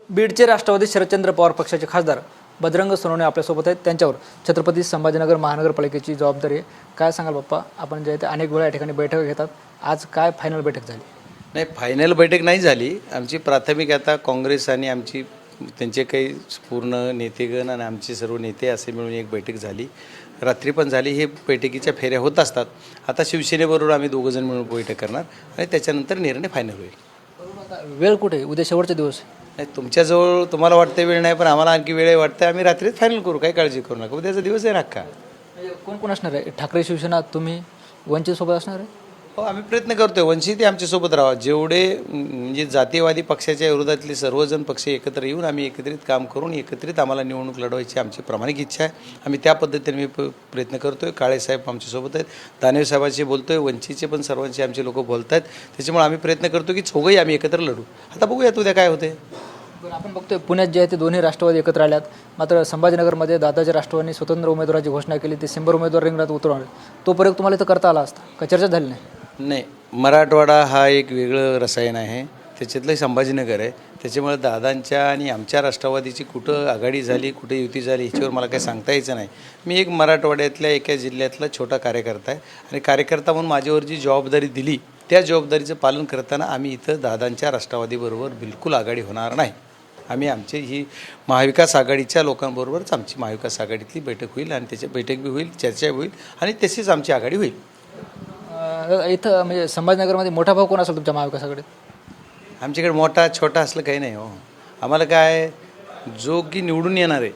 बीडचे राष्ट्रवादी शरदचंद्र पवार पक्षाचे खासदार बजरंग सोनवणे आपल्यासोबत आहेत. त्यांच्यावर छत्रपती संभाजीनगर महानगरपालिकेची जबाबदारी आहे. काय सांगाल बाप्पा, आपण जे ते अनेक वेळा या ठिकाणी बैठक घेतात, आज काय फायनल बैठक झाली? नाही, फायनल बैठक नाही झाली. आमची प्राथमिक आता काँग्रेस आणि आमची त्यांचे काही पूर्ण नेतेगण आणि आमचे सर्व नेते असे मिळून एक बैठक झाली. रात्री पण झाली. हे बैठकीच्या फेऱ्या होत असतात. आता शिवसेनेबरोबर आम्ही दोघंजण मिळून बैठक करणार आणि त्याच्यानंतर निर्णय फायनल होईल. वेळ कुठे? उद्या शेवटचा दिवस. नाही, तुमच्याजवळ तुम्हाला वाटतं वेळ नाही, पण आम्हाला आणखी वेळ वाटतं. आम्ही रात्रीच फायनल करू, काही काळजी करू नका. उद्याचा दिवस आहे ना अख्खा. कोण कोण असणार आहे? ठाकरे शिवसेना, तुम्ही वंचितसोबत असणार आहे? हो, आम्ही प्रयत्न करतोय वंचित आमच्यासोबत राहा. जेवढे म्हणजे जातीयवादी पक्षाच्या विरोधातले सर्वजण पक्ष एकत्र येऊन आम्ही एकत्रित काम करून एकत्रित आम्हाला निवडणूक लढवायची आमची प्रामाणिक इच्छा आहे. आम्ही त्या पद्धतीने मी प्रयत्न करतोय. काळेसाहेब आमच्यासोबत आहेत, दानवेसाहेबांशी बोलतोय, वंचितचे पण सर्वांचे आमचे लोक बोलत आहेत. त्याच्यामुळे आम्ही प्रयत्न करतो की चौघही आम्ही एकत्र लढू. आता बघूयात उद्या काय होते. आपण बघतोय पुण्यात जे आहे ते दोन्ही राष्ट्रवादी एकत्र आल्यात. मात्र संभाजीनगरमध्ये दादाच्या राष्ट्रवादीने स्वतंत्र उमेदवाराची घोषणा केली. ते सिंबर उमेदवार रिंगणात उतरवणार. तो प्रयोग तुम्हाला इथं करता आला असता का? चर्चा झाली नाही? नाही, मराठवाडा हा एक वेगळं रसायन आहे. त्याच्यातलं संभाजीनगर आहे. त्याच्यामुळे दादांच्या आणि आमच्या राष्ट्रवादीची कुठं आघाडी झाली, कुठे युती झाली ह्याच्यावर मला काही सांगता यायचं नाही. मी एक मराठवाड्यातल्या एका जिल्ह्यातला छोटा कार्यकर्ता आहे आणि कार्यकर्ता म्हणून माझ्यावर जी जबाबदारी दिली त्या जबाबदारीचं पालन करताना आम्ही इथं दादांच्या राष्ट्रवादीबरोबर बिलकुल आघाडी होणार नाही. आम्ही आमची ही महाविकास आघाडीच्या लोकांबरोबरच आमची महाविकास आघाडीतली बैठक होईल आणि त्याची बैठक बी होईल, चर्चा होईल आणि तशीच आमची आघाडी होईल. इथं म्हणजे संभाजीनगरमध्ये मोठा भाऊ कोण असेल तुमच्या महाविकास आघाडीत? आमच्याकडे मोठा छोटा असलं काही नाही हो. आम्हाला काय, जो की निवडून येणार आहे,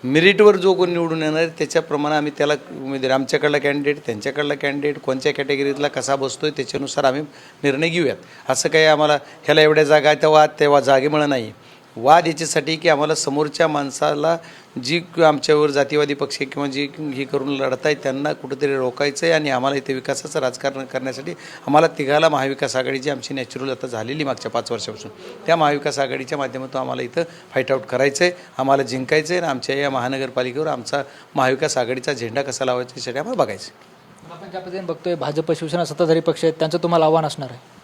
मेरिटवर जो कोण निवडून येणार आहे त्याच्याप्रमाणे आम्ही त्याला उमेदवार, आमच्याकडला कॅन्डिडेट, त्यांच्याकडला कॅन्डिडेट कोणत्या कॅटेगरीतला कसा बसतो आहे त्याच्यानुसार आम्ही निर्णय घेऊयात. असं काही आम्हाला ह्याला एवढ्या जागा आहे तेव्हा तेव्हा जागेमुळं नाही. वाद याच्यासाठी की आम्हाला समोरच्या माणसाला जी आमच्यावर जातीवादी पक्ष किंवा जी हे करून लढत आहे त्यांना कुठंतरी रोकायचं आहे आणि आम्हाला इथे विकासाचं राजकारण करण्यासाठी आम्हाला तिघाला महाविकास आघाडीची आमची नॅचरल आता झालेली मागच्या 5 वर्षापासून त्या महाविकास आघाडीच्या माध्यमातून आम्हाला इथं फाईट आऊट करायचं आहे, आम्हाला जिंकायचं आहे आणि आमच्या या महानगरपालिकेवर आमचा महाविकास आघाडीचा झेंडा कसा लावायचा यासाठी आम्हाला बघायचं आहे. आपण ज्या पद्धतीने बघतोय भाजप शिवसेना सत्ताधारी पक्ष आहेत, त्यांचं तुम्हाला आव्हान असणार आहे?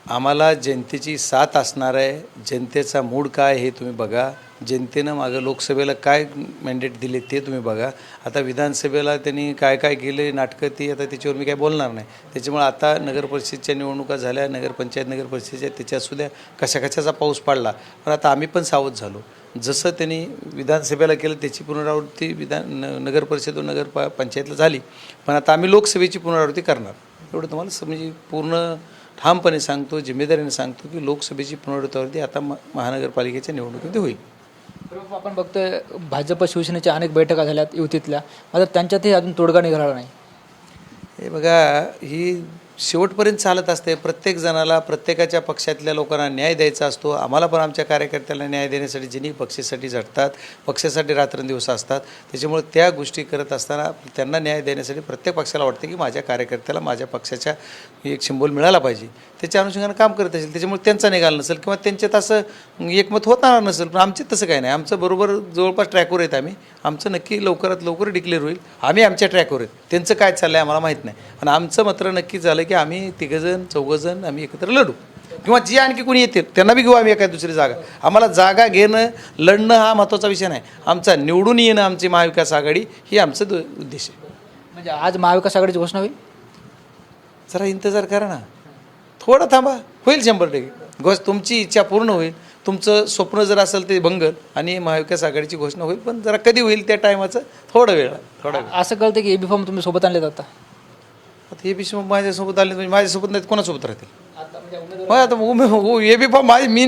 आम्हाला जनतेची साथ असणार आहे. जनतेचा मूड काय हे तुम्ही बघा. जनतेनं मागं लोकसभेला काय मॅन्डेट दिले ते तुम्ही बघा. आता विधानसभेला त्यांनी काय काय केले नाटकं ती आता त्याच्यावर मी काय बोलणार नाही. त्याच्यामुळे आता नगरपरिषदेच्या निवडणुका झाल्या, नगरपंचायत नगरपरिषदेच्या त्याच्यासुद्धा कशाचा पाऊस पडला. पण आता आम्ही पण सावध झालो. जसं त्यांनी विधानसभेला केलं त्याची पुनरावृत्ती नगरपरिषद पंचायतला झाली, पण आता आम्ही लोकसभेची पुनरावृत्ती करणार. एवढं तुम्हाला म्हणजे पूर्ण ठामपणे सांगतो, जिम्मेदारीने सांगतो की लोकसभेची पुनरावृत्ती आता महानगरपालिकेच्या निवडणुकीमध्ये होईल. आपण बघतोय भाजप शिवसेनेच्या अनेक बैठका झाल्यात युतीतल्या, मात्र त्यांच्यातही अजून तोडगा निघाला नाही. हे बघा, ही शेवटपर्यंत चालत असते. प्रत्येक जणाला प्रत्येकाच्या पक्षातल्या लोकांना न्याय द्यायचा असतो. आम्हाला पण आमच्या कार्यकर्त्यांना न्याय देण्यासाठी ज्यांनी पक्षासाठी झटतात, पक्षासाठी रात्रंदिवस असतात, त्याच्यामुळे त्या गोष्टी करत असताना त्यांना न्याय देण्यासाठी प्रत्येक पक्षाला वाटते की माझ्या कार्यकर्त्याला माझ्या पक्षाच्या एक सिंबल मिळाला पाहिजे. त्याच्या अनुषंगाने काम करत असेल, त्याच्यामुळे त्यांचा निघाल नसेल किंवा त्यांच्यात असं एकमत होणार नसेल. पण आमच्यात तसं काही नाही. आमचं बरोबर जवळपास ट्रॅकवर आहेत आम्ही. आमचं नक्की लवकरात लवकर डिक्लेअर होईल. आम्ही आमच्या ट्रॅकवर आहेत. त्यांचं काय चाललं आहे आम्हाला माहीत नाही, पण आमचं मात्र नक्की झालं की आम्ही तिघंजण चौघंजण आम्ही एकत्र लढू किंवा जी आणखी कोणी येतील त्यांना बी घेऊ आम्ही एखादी दुसरी जागा. आम्हाला जागा घेणं, लढणं हा महत्त्वाचा विषय नाही. आमचा निवडून येणं, आमची महाविकास आघाडी ही आमचं उद्देश आहे. म्हणजे आज महाविकास आघाडीची घोषणा होईल? जरा इंतजार करा ना, थोडं थांबा, होईल 100%. गोष्ट तुमची इच्छा पूर्ण होईल. तुमचं स्वप्न जर असेल ते भंगल आणि महाविकास आघाडीची घोषणा होईल, पण जरा कधी होईल त्या टायमाचं थोडा वेळ. असं कळतं की एबी फॉर्म तुम्ही सोबत आणले जाता? आता हे बी माझ्यासोबत आले म्हणजे माझ्यासोबत नाही कोणासोबत राहतील? आता हे बी फॉर्म माझे, मी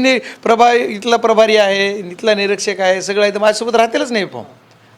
इथला प्रभारी आहे, इथला निरीक्षक आहे, सगळं आहे, तर माझ्यासोबत राहतीलच नाही फॉर्म.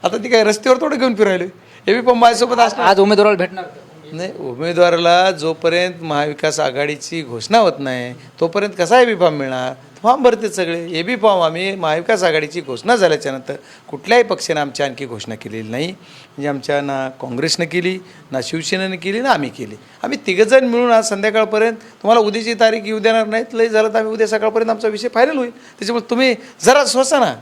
आता ती काय रस्त्यावर थोडं घेऊन फिरायलो. हे बी फॉर्म माझ्यासोबत असणार. आज उमेदवाराला भेटणार नाही, उमेदवाराला जोपर्यंत महाविकास आघाडीची घोषणा होत नाही तोपर्यंत कसा ए बी फॉर्म मिळणार? फॉर्म भरते सगळे. ए बी फॉर्म आम्ही महाविकास आघाडीची घोषणा झाल्याच्यानंतर कुठल्याही पक्षाने आमची आणखी घोषणा केलेली नाही. म्हणजे आमच्या ना काँग्रेसनं केली, ना शिवसेनेनं केली, ना आम्ही केली. आम्ही तिघंजण मिळून आज संध्याकाळपर्यंत, तुम्हाला उद्याची तारीख येऊ देणार नाहीत, लई झालं तर आम्ही उद्या सकाळपर्यंत आमचा विषय फायनल होईल. त्याच्यामुळे तुम्ही जरा स्वसा ना,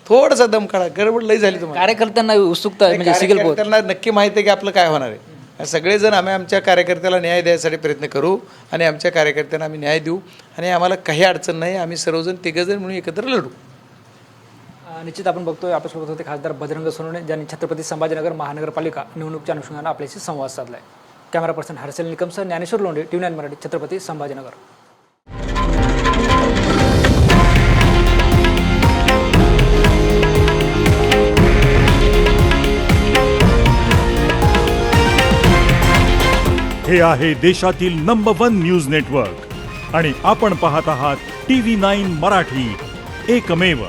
थोडासा दम काढा. गडबड लई झाली तुम्हाला. कार्यकर्त्यांना उत्सुकता म्हणजे कार्यकर्त्यांना नक्की माहिती आहे की आपलं काय होणार आहे. सगळेजण आम्ही आमच्या कार्यकर्त्याला न्याय द्यायसाठी प्रयत्न करू आणि आमच्या कार्यकर्त्यांना आम्ही न्याय देऊ आणि आम्हाला काही अडचण नाही. आम्ही सर्वजण तिघंजण म्हणून एकत्र लढू. निश्चित आपण बघतोय आपल्यासोबत होते खासदार बजरंग सोनवणे, ज्यांनी छत्रपती संभाजीनगर महानगरपालिका निवडणुकीच्या अनुषंगाने आपल्याशी संवाद साधलाय. कॅमेरा पर्सन हर्षल निकमसह ज्ञानेश्वर लोंढे, TV9 मराठी, छत्रपती संभाजीनगर. हे आहे देशातील नंबर 1 न्यूज नेटवर्क आणि आपण पाहत आहात TV9 मराठी, एकमेव.